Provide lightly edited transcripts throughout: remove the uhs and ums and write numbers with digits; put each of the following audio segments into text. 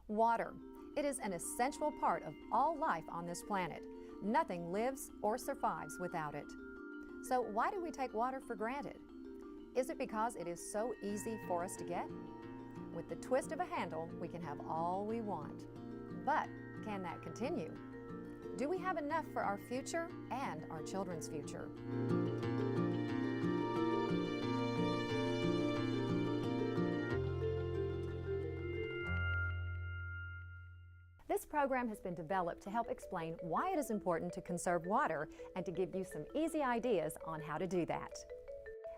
Water. It is an essential part of all life on this planet. Nothing lives or survives without it. So why do we take water for granted? Is it because it is so easy for us to get? With the twist of a handle, we can have all we want. But can that continue? Do we have enough for our future and our children's future? This program has been developed to help explain why it is important to conserve water and to give you some easy ideas on how to do that.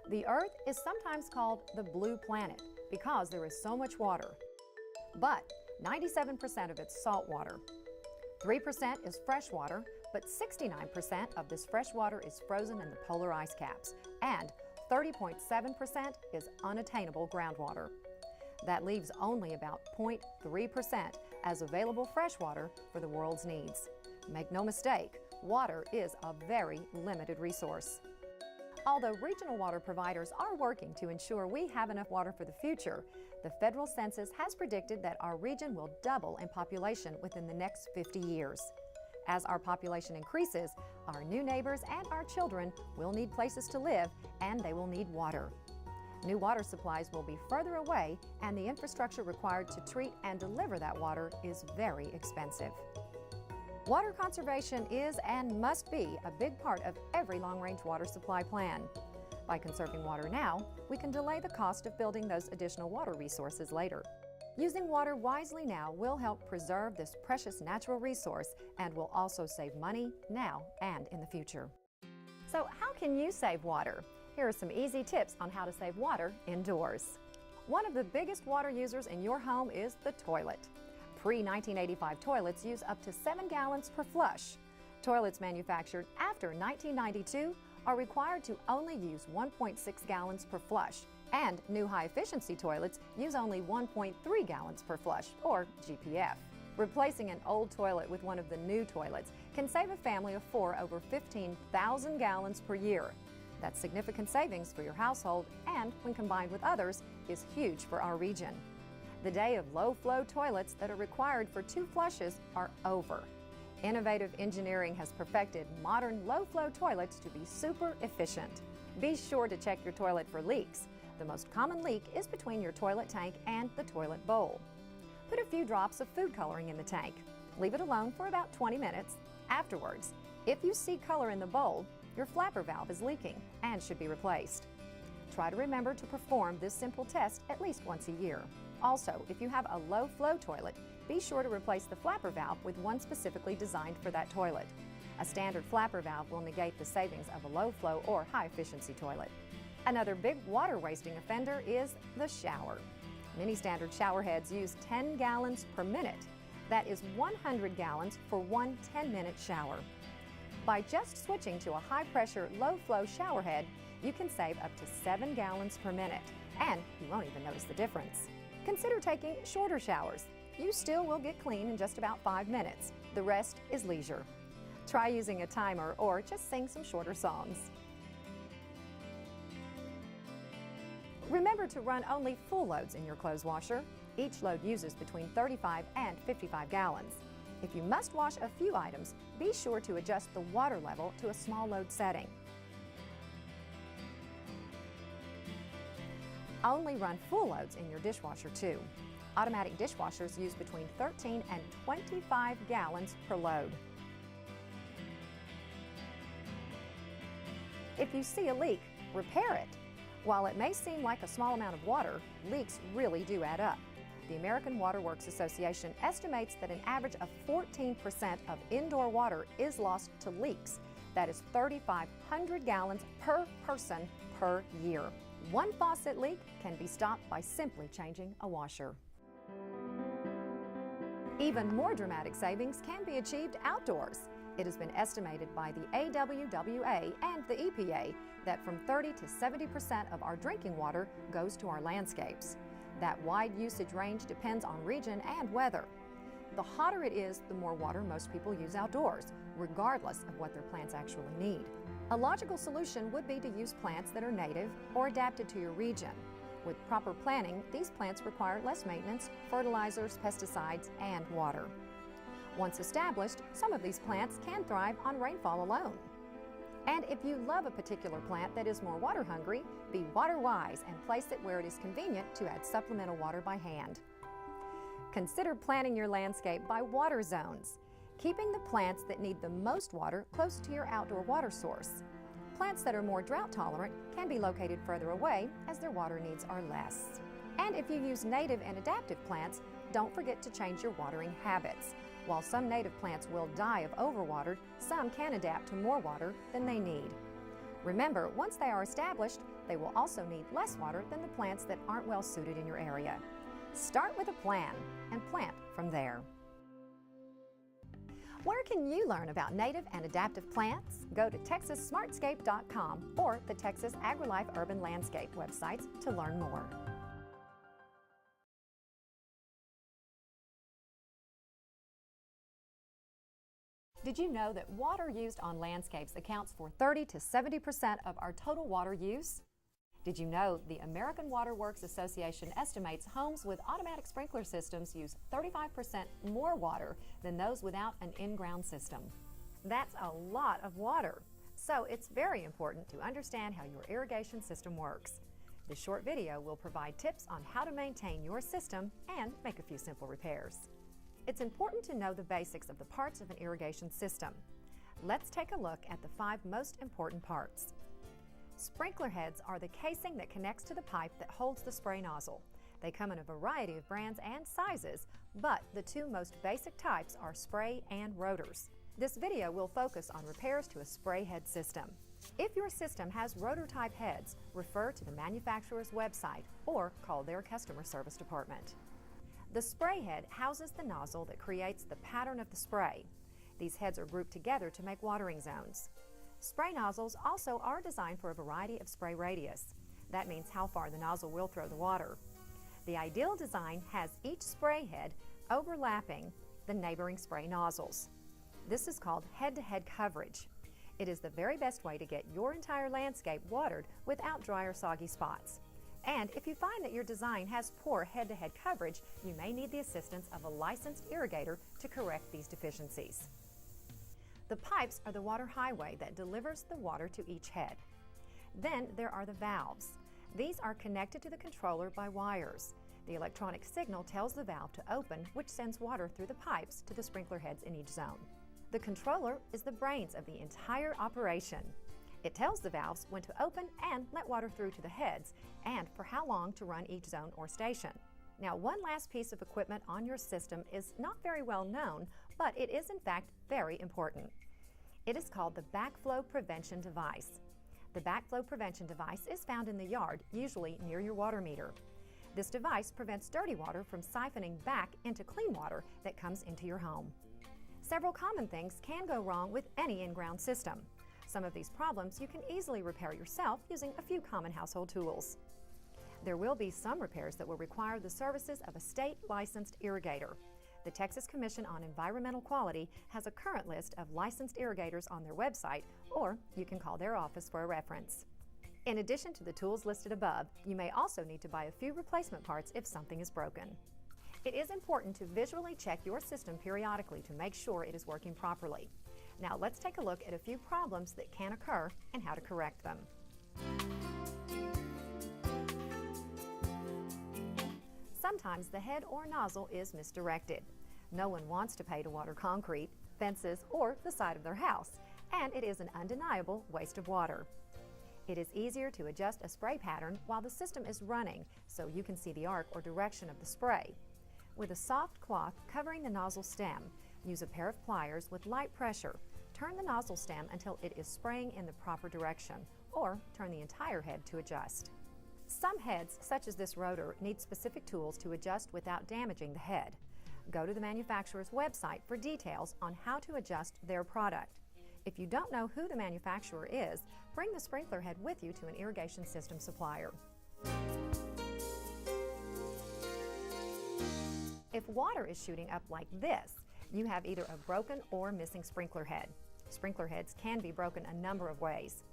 The Earth is sometimes called the blue planet because there is so much water. But 97% of it's salt water. 3% is fresh water, but 69% of this fresh water is frozen in the polar ice caps, and 30.7% is unattainable groundwater. That leaves only about 0.3% as available fresh water for the world's needs. Make no mistake, water is a very limited resource. Although regional water providers are working to ensure we have enough water for the future, the federal census has predicted that our region will double in population within the next 50 years. As our population increases, our new neighbors and our children will need places to live, and they will need water. New water supplies will be further away, and the infrastructure required to treat and deliver that water is very expensive. Water conservation is and must be a big part of every long-range water supply plan. By conserving water now, we can delay the cost of building those additional water resources later. Using water wisely now will help preserve this precious natural resource and will also save money now and in the future. So how can you save water? Here are some easy tips on how to save water indoors. One of the biggest water users in your home is the toilet. Pre-1985 toilets use up to 7 gallons per flush. Toilets manufactured after 1992 are required to only use 1.6 gallons per flush, and new high-efficiency toilets use only 1.3 gallons per flush, or GPF. Replacing an old toilet with one of the new toilets can save a family of 4 over 15,000 gallons per year. That's significant savings for your household, and when combined with others, is huge for our region. The day of low-flow toilets that are required for 2 flushes are over. Innovative engineering has perfected modern low-flow toilets to be super efficient. Be sure to check your toilet for leaks. The most common leak is between your toilet tank and the toilet bowl. Put a few drops of food coloring in the tank. Leave it alone for about 20 minutes. Afterwards, if you see color in the bowl, your flapper valve is leaking and should be replaced. Try to remember to perform this simple test at least once a year. Also, if you have a low-flow toilet, be sure to replace the flapper valve with one specifically designed for that toilet. A standard flapper valve will negate the savings of a low-flow or high-efficiency toilet. Another big water-wasting offender is the shower. Many standard shower heads use 10 gallons per minute. That is 100 gallons for one 10-minute shower. By just switching to a high-pressure, low-flow shower head, you can save up to 7 gallons per minute, and you won't even notice the difference. Consider taking shorter showers. You still will get clean in just about 5 minutes. The rest is leisure. Try using a timer or just sing some shorter songs. Remember to run only full loads in your clothes washer. Each load uses between 35 and 55 gallons. If you must wash a few items, be sure to adjust the water level to a small load setting. Only run full loads in your dishwasher too. Automatic dishwashers use between 13 and 25 gallons per load. If you see a leak, repair it. While it may seem like a small amount of water, leaks really do add up. The American Water Works Association estimates that an average of 14% of indoor water is lost to leaks. That is 3,500 gallons per person per year. One faucet leak can be stopped by simply changing a washer. Even more dramatic savings can be achieved outdoors. It has been estimated by the AWWA and the EPA that from 30 to 70% of our drinking water goes to our landscapes. That wide usage range depends on region and weather. The hotter it is, the more water most people use outdoors, regardless of what their plants actually need. A logical solution would be to use plants that are native or adapted to your region. With proper planning, these plants require less maintenance, fertilizers, pesticides, and water. Once established, some of these plants can thrive on rainfall alone. And if you love a particular plant that is more water hungry, be water wise and place it where it is convenient to add supplemental water by hand. Consider planning your landscape by water zones, keeping the plants that need the most water close to your outdoor water source. Plants that are more drought tolerant can be located further away as their water needs are less. And if you use native and adaptive plants, don't forget to change your watering habits. While some native plants will die of overwatered, some can adapt to more water than they need. Remember, once they are established, they will also need less water than the plants that aren't well suited in your area. Start with a plan and plant from there. Where can you learn about native and adaptive plants? Go to TexasSmartscape.com or the Texas AgriLife Urban Landscape websites to learn more. Did you know that water used on landscapes accounts for 30 to 70% of our total water use? Did you know the American Water Works Association estimates homes with automatic sprinkler systems use 35% more water than those without an in-ground system? That's a lot of water. So it's very important to understand how your irrigation system works. This short video will provide tips on how to maintain your system and make a few simple repairs. It's important to know the basics of the parts of an irrigation system. Let's take a look at the 5 most important parts. Sprinkler heads are the casing that connects to the pipe that holds the spray nozzle. They come in a variety of brands and sizes, but the 2 most basic types are spray and rotors. This video will focus on repairs to a spray head system. If your system has rotor type heads, refer to the manufacturer's website or call their customer service department. The spray head houses the nozzle that creates the pattern of the spray. These heads are grouped together to make watering zones. Spray nozzles also are designed for a variety of spray radius. That means how far the nozzle will throw the water. The ideal design has each spray head overlapping the neighboring spray nozzles. This is called head-to-head coverage. It is the very best way to get your entire landscape watered without dry or soggy spots. And if you find that your design has poor head-to-head coverage, you may need the assistance of a licensed irrigator to correct these deficiencies. The pipes are the water highway that delivers the water to each head. Then there are the valves. These are connected to the controller by wires. The electronic signal tells the valve to open, which sends water through the pipes to the sprinkler heads in each zone. The controller is the brains of the entire operation. It tells the valves when to open and let water through to the heads, and for how long to run each zone or station. Now, one last piece of equipment on your system is not very well known, but it is in fact very important. It is called the backflow prevention device. The backflow prevention device is found in the yard, usually near your water meter. This device prevents dirty water from siphoning back into clean water that comes into your home. Several common things can go wrong with any in-ground system. Some of these problems you can easily repair yourself using a few common household tools. There will be some repairs that will require the services of a state-licensed irrigator. The Texas Commission on Environmental Quality has a current list of licensed irrigators on their website, or you can call their office for a reference. In addition to the tools listed above, you may also need to buy a few replacement parts if something is broken. It is important to visually check your system periodically to make sure it is working properly. Now let's take a look at a few problems that can occur and how to correct them. Sometimes the head or nozzle is misdirected. No one wants to pay to water concrete, fences, or the side of their house, and it is an undeniable waste of water. It is easier to adjust a spray pattern while the system is running so you can see the arc or direction of the spray. With a soft cloth covering the nozzle stem, use a pair of pliers with light pressure. Turn the nozzle stem until it is spraying in the proper direction, or turn the entire head to adjust. Some heads, such as this rotor, need specific tools to adjust without damaging the head. Go to the manufacturer's website for details on how to adjust their product. If you don't know who the manufacturer is, bring the sprinkler head with you to an irrigation system supplier. If water is shooting up like this, you have either a broken or missing sprinkler head. Sprinkler heads can be broken a number of ways.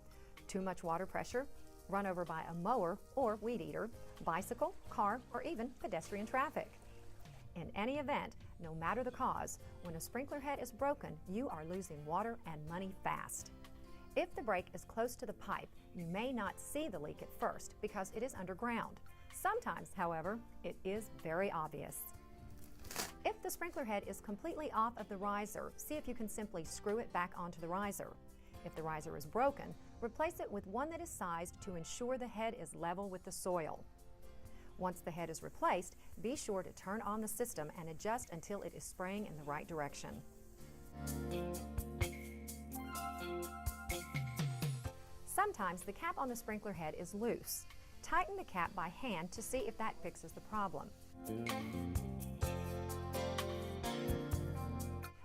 Too much water pressure, run over by a mower or weed eater, bicycle, car, or even pedestrian traffic. In any event, no matter the cause, when a sprinkler head is broken, you are losing water and money fast. If the break is close to the pipe, you may not see the leak at first because it is underground. Sometimes, however, it is very obvious. If the sprinkler head is completely off of the riser, see if you can simply screw it back onto the riser. If the riser is broken, replace it with one that is sized to ensure the head is level with the soil. Once the head is replaced, be sure to turn on the system and adjust until it is spraying in the right direction. Sometimes the cap on the sprinkler head is loose. Tighten the cap by hand to see if that fixes the problem.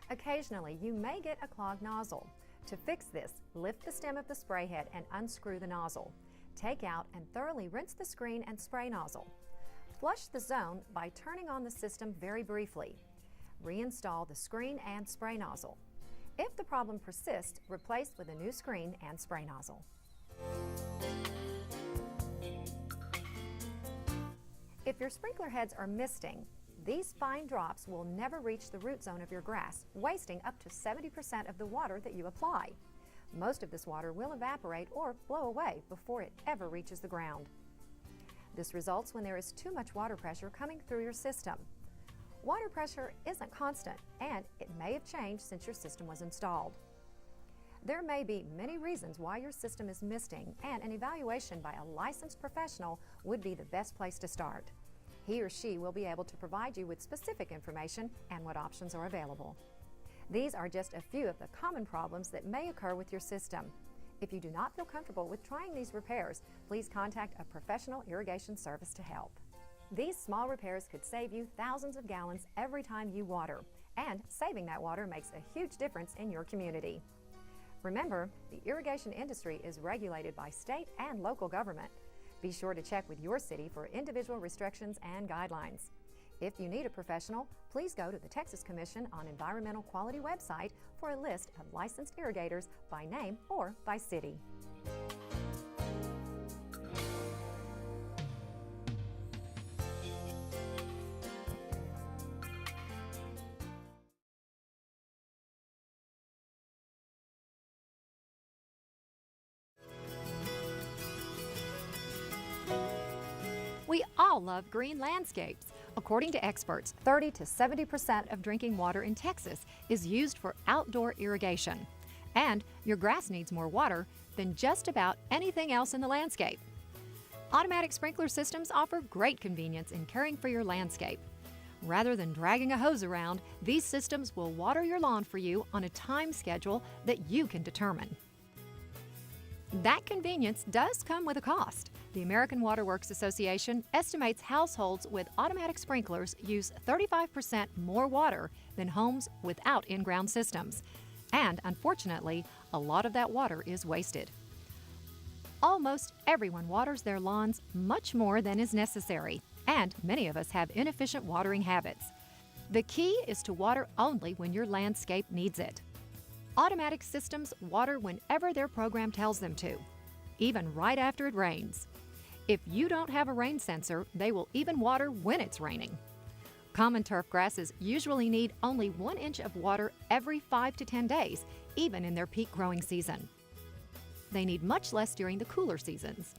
Occasionally, you may get a clogged nozzle. To fix this, lift the stem of the spray head and unscrew the nozzle. Take out and thoroughly rinse the screen and spray nozzle. Flush the zone by turning on the system very briefly. Reinstall the screen and spray nozzle. If the problem persists, replace with a new screen and spray nozzle. If your sprinkler heads are misting, these fine drops will never reach the root zone of your grass, wasting up to 70% of the water that you apply. Most of this water will evaporate or blow away before it ever reaches the ground. This results when there is too much water pressure coming through your system. Water pressure isn't constant, and it may have changed since your system was installed. There may be many reasons why your system is misting, and an evaluation by a licensed professional would be the best place to start. He or she will be able to provide you with specific information and what options are available. These are just a few of the common problems that may occur with your system. If you do not feel comfortable with trying these repairs, please contact a professional irrigation service to help. These small repairs could save you thousands of gallons every time you water, and saving that water makes a huge difference in your community. Remember, the irrigation industry is regulated by state and local government. Be sure to check with your city for individual restrictions and guidelines. If you need a professional, please go to the Texas Commission on Environmental Quality website for a list of licensed irrigators by name or by city. We all love green landscapes. According to experts, 30 to 70% of drinking water in Texas is used for outdoor irrigation. And your grass needs more water than just about anything else in the landscape. Automatic sprinkler systems offer great convenience in caring for your landscape. Rather than dragging a hose around, these systems will water your lawn for you on a time schedule that you can determine. That convenience does come with a cost. The American Water Works Association estimates households with automatic sprinklers use 35% more water than homes without in-ground systems. And unfortunately, a lot of that water is wasted. Almost everyone waters their lawns much more than is necessary, and many of us have inefficient watering habits. The key is to water only when your landscape needs it. Automatic systems water whenever their program tells them to, even right after it rains. If you don't have a rain sensor, they will even water when it's raining. Common turf grasses usually need only 1 inch of water every 5 to 10 days, even in their peak growing season. They need much less during the cooler seasons.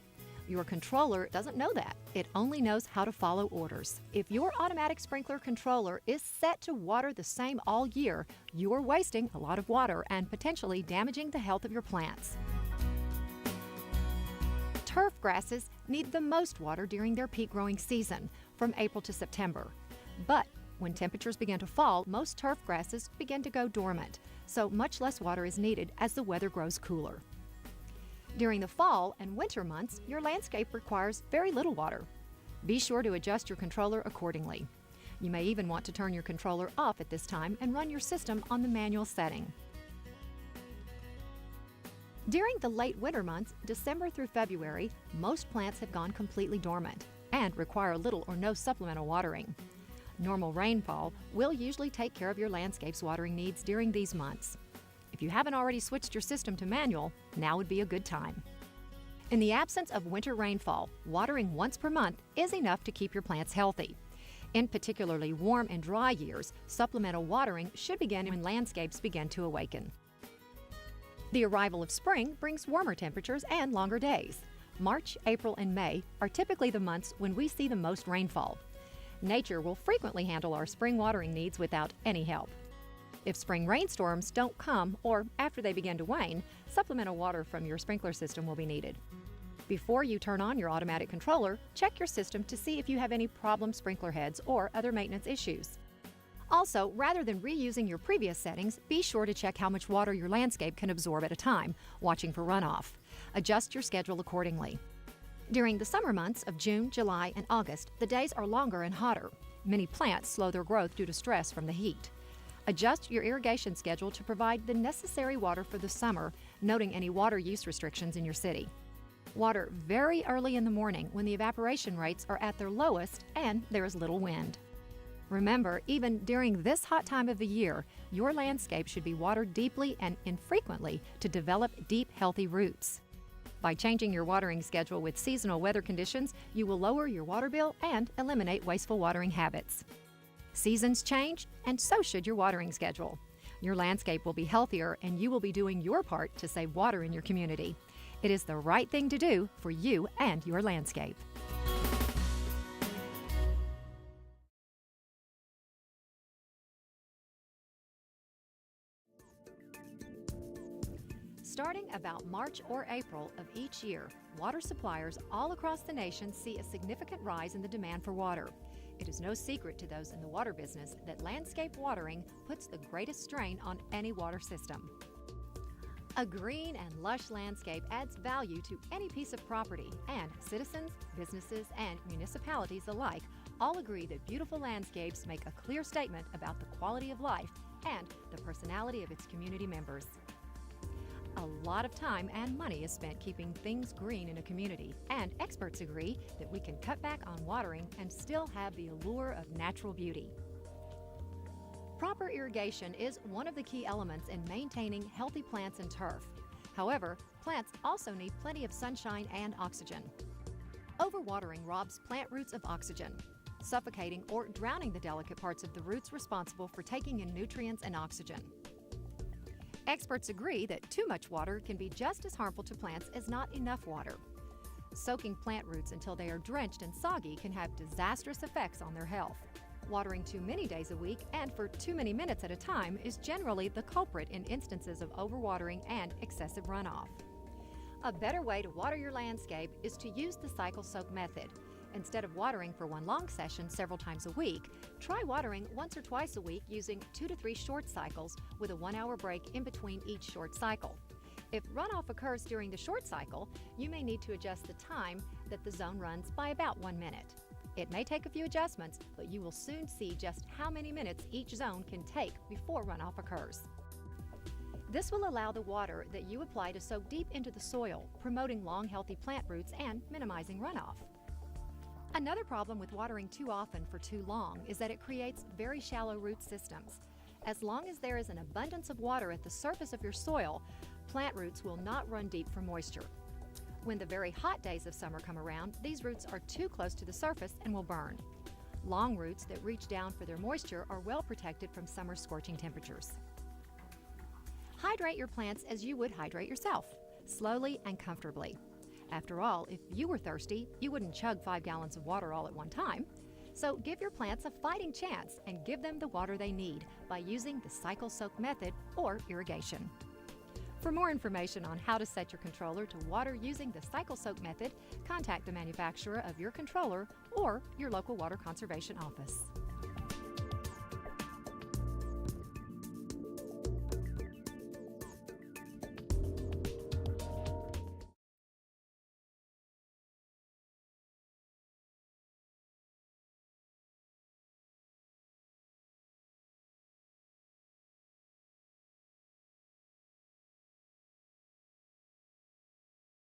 Your controller doesn't know that. It only knows how to follow orders. If your automatic sprinkler controller is set to water the same all year, you're wasting a lot of water and potentially damaging the health of your plants. Turf grasses need the most water during their peak growing season, from April to September. But when temperatures begin to fall, most turf grasses begin to go dormant, so much less water is needed as the weather grows cooler. During the fall and winter months, your landscape requires very little water. Be sure to adjust your controller accordingly. You may even want to turn your controller off at this time and run your system on the manual setting. During the late winter months, December through February, most plants have gone completely dormant and require little or no supplemental watering. Normal rainfall will usually take care of your landscape's watering needs during these months. If you haven't already switched your system to manual, now would be a good time. In the absence of winter rainfall, watering once per month is enough to keep your plants healthy. In particularly warm and dry years, supplemental watering should begin when landscapes begin to awaken. The arrival of spring brings warmer temperatures and longer days. March, April, and May are typically the months when we see the most rainfall. Nature will frequently handle our spring watering needs without any help. If spring rainstorms don't come, or after they begin to wane, supplemental water from your sprinkler system will be needed. Before you turn on your automatic controller, check your system to see if you have any problem sprinkler heads or other maintenance issues. Also, rather than reusing your previous settings, be sure to check how much water your landscape can absorb at a time, watching for runoff. Adjust your schedule accordingly. During the summer months of June, July, and August, the days are longer and hotter. Many plants slow their growth due to stress from the heat. Adjust your irrigation schedule to provide the necessary water for the summer, noting any water use restrictions in your city. Water very early in the morning when the evaporation rates are at their lowest and there is little wind. Remember, even during this hot time of the year, your landscape should be watered deeply and infrequently to develop deep, healthy roots. By changing your watering schedule with seasonal weather conditions, you will lower your water bill and eliminate wasteful watering habits. Seasons change, and so should your watering schedule. Your landscape will be healthier, and you will be doing your part to save water in your community. It is the right thing to do for you and your landscape. Starting about March or April of each year, water suppliers all across the nation see a significant rise in the demand for water. It is no secret to those in the water business that landscape watering puts the greatest strain on any water system. A green and lush landscape adds value to any piece of property, and citizens, businesses, and municipalities alike all agree that beautiful landscapes make a clear statement about the quality of life and the personality of its community members. A lot of time and money is spent keeping things green in a community, and experts agree that we can cut back on watering and still have the allure of natural beauty. Proper irrigation is one of the key elements in maintaining healthy plants and turf. However, plants also need plenty of sunshine and oxygen. Overwatering robs plant roots of oxygen, suffocating or drowning the delicate parts of the roots responsible for taking in nutrients and oxygen. Experts agree that too much water can be just as harmful to plants as not enough water. Soaking plant roots until they are drenched and soggy can have disastrous effects on their health. Watering too many days a week and for too many minutes at a time is generally the culprit in instances of overwatering and excessive runoff. A better way to water your landscape is to use the cycle soak method. Instead of watering for one long session several times a week, try watering once or twice a week using 2 to 3 short cycles with a 1-hour break in between each short cycle. If runoff occurs during the short cycle, you may need to adjust the time that the zone runs by about 1 minute. It may take a few adjustments, but you will soon see just how many minutes each zone can take before runoff occurs. This will allow the water that you apply to soak deep into the soil, promoting long, healthy plant roots and minimizing runoff. Another problem with watering too often for too long is that it creates very shallow root systems. As long as there is an abundance of water at the surface of your soil, plant roots will not run deep for moisture. When the very hot days of summer come around, these roots are too close to the surface and will burn. Long roots that reach down for their moisture are well protected from summer's scorching temperatures. Hydrate your plants as you would hydrate yourself, slowly and comfortably. After all, if you were thirsty, you wouldn't chug 5 gallons of water all at one time. So give your plants a fighting chance and give them the water they need by using the cycle soak method or irrigation. For more information on how to set your controller to water using the cycle soak method, contact the manufacturer of your controller or your local water conservation office.